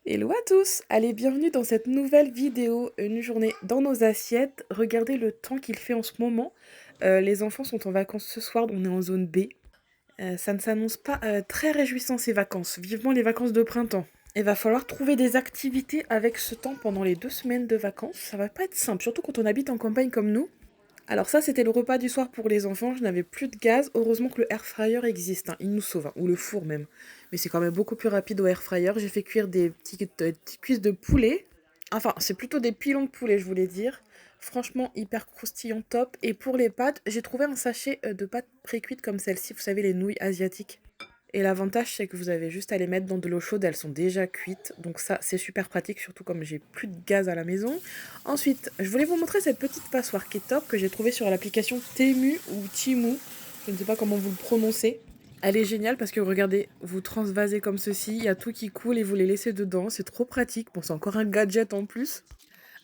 Hello à tous! Allez, bienvenue dans cette nouvelle vidéo, une journée dans nos assiettes. Regardez le temps qu'il fait en ce moment. Les enfants sont en vacances ce soir, on est en zone B. Ça ne s'annonce pas très réjouissant ces vacances, vivement les vacances de printemps. Il va falloir trouver des activités avec ce temps pendant les 2 semaines de vacances. Ça va pas être simple, surtout quand on habite en campagne comme nous. Alors ça, c'était le repas du soir pour les enfants. Je n'avais plus de gaz. Heureusement que le air fryer existe, hein. Il nous sauve, hein. Ou le four même. Mais c'est quand même beaucoup plus rapide au air fryer. J'ai fait cuire des petites cuisses de poulet. Enfin, c'est plutôt des pilons de poulet, je voulais dire. Franchement, hyper croustillant, top. Et pour les pâtes, j'ai trouvé un sachet de pâtes pré-cuites comme celle-ci. Vous savez, les nouilles asiatiques. Et l'avantage, c'est que vous avez juste à les mettre dans de l'eau chaude, elles sont déjà cuites. Donc ça, c'est super pratique, surtout comme j'ai plus de gaz à la maison. Ensuite, je voulais vous montrer cette petite passoire qui est top, que j'ai trouvée sur l'application Temu ou Timu. Je ne sais pas comment vous le prononcez. Elle est géniale parce que regardez, vous transvasez comme ceci, il y a tout qui coule et vous les laissez dedans. C'est trop pratique. Bon, c'est encore un gadget en plus.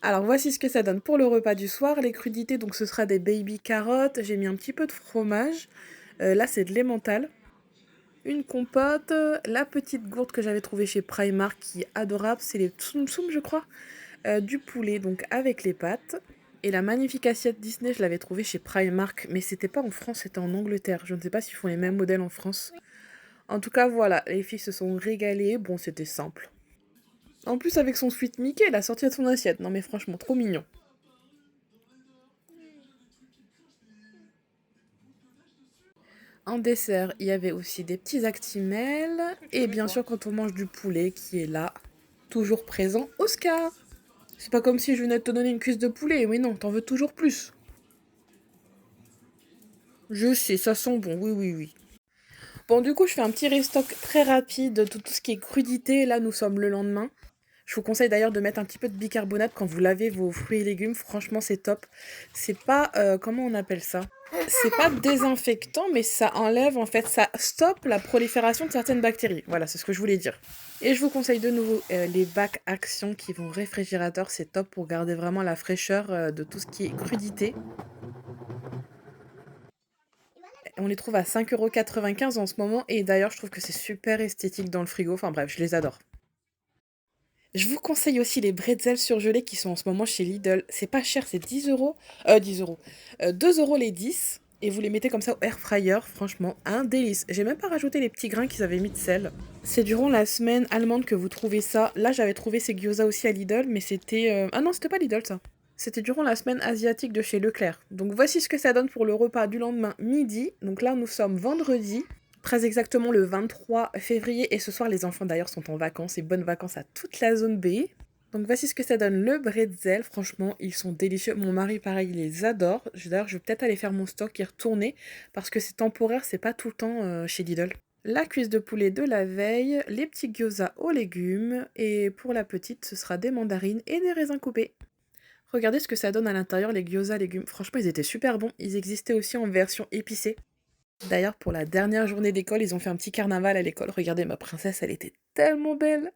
Alors voici ce que ça donne pour le repas du soir. Les crudités, donc ce sera des baby carottes. J'ai mis un petit peu de fromage. Là, c'est de l'emmental. Une compote, la petite gourde que j'avais trouvée chez Primark qui est adorable, c'est les tsum tsum je crois, du poulet donc avec les pâtes. Et la magnifique assiette Disney, je l'avais trouvée chez Primark, mais c'était pas en France, c'était en Angleterre. Je ne sais pas s'ils font les mêmes modèles en France. En tout cas, voilà, les filles se sont régalées. Bon, c'était simple. En plus, avec son sweet Mickey, elle a sorti de son assiette. Non, mais franchement, trop mignon. En dessert, il y avait aussi des petits actimels. Et bien sûr, quand on mange du poulet qui est là, toujours présent, Oscar. C'est pas comme si je venais de te donner une cuisse de poulet. Oui, non, t'en veux toujours plus. Je sais, ça sent bon. Oui, oui, oui. Bon, du coup, je fais un petit restock très rapide de tout ce qui est crudité. Là, nous sommes le lendemain. Je vous conseille d'ailleurs de mettre un petit peu de bicarbonate quand vous lavez vos fruits et légumes. Franchement, c'est top. C'est pas, comment on appelle ça? C'est pas désinfectant, mais ça enlève, en fait, ça stoppe la prolifération de certaines bactéries. Voilà, c'est ce que je voulais dire. Et je vous conseille de nouveau les bacs Action qui vont au réfrigérateur. C'est top pour garder vraiment la fraîcheur de tout ce qui est crudité. On les trouve à 5,95 € en ce moment. Et d'ailleurs, je trouve que c'est super esthétique dans le frigo. Enfin bref, je les adore. Je vous conseille aussi les bretzels surgelés qui sont en ce moment chez Lidl. C'est pas cher, c'est 10 euros. 10 euros. 2 euros les 10. Et vous les mettez comme ça au air fryer. Franchement, un délice. J'ai même pas rajouté les petits grains qu'ils avaient mis de sel. C'est durant la semaine allemande que vous trouvez ça. Là, j'avais trouvé ces gyoza aussi à Lidl, mais c'était... Ah non, c'était pas Lidl ça. C'était durant la semaine asiatique de chez Leclerc. Donc voici ce que ça donne pour le repas du lendemain midi. Donc là, nous sommes vendredi. Très exactement le 23 février. Et ce soir, les enfants d'ailleurs sont en vacances. Et bonnes vacances à toute la zone B. Donc voici ce que ça donne le bretzel. Franchement, ils sont délicieux. Mon mari, pareil, il les adore. D'ailleurs, je vais peut-être aller faire mon stock et retourner. Parce que c'est temporaire, c'est pas tout le temps chez Lidl. La cuisse de poulet de la veille, les petits gyoza aux légumes. Et pour la petite, ce sera des mandarines et des raisins coupés. Regardez ce que ça donne à l'intérieur, les gyoza légumes. Franchement, ils étaient super bons. Ils existaient aussi en version épicée. D'ailleurs, pour la dernière journée d'école, ils ont fait un petit carnaval à l'école. Regardez, ma princesse, elle était tellement belle.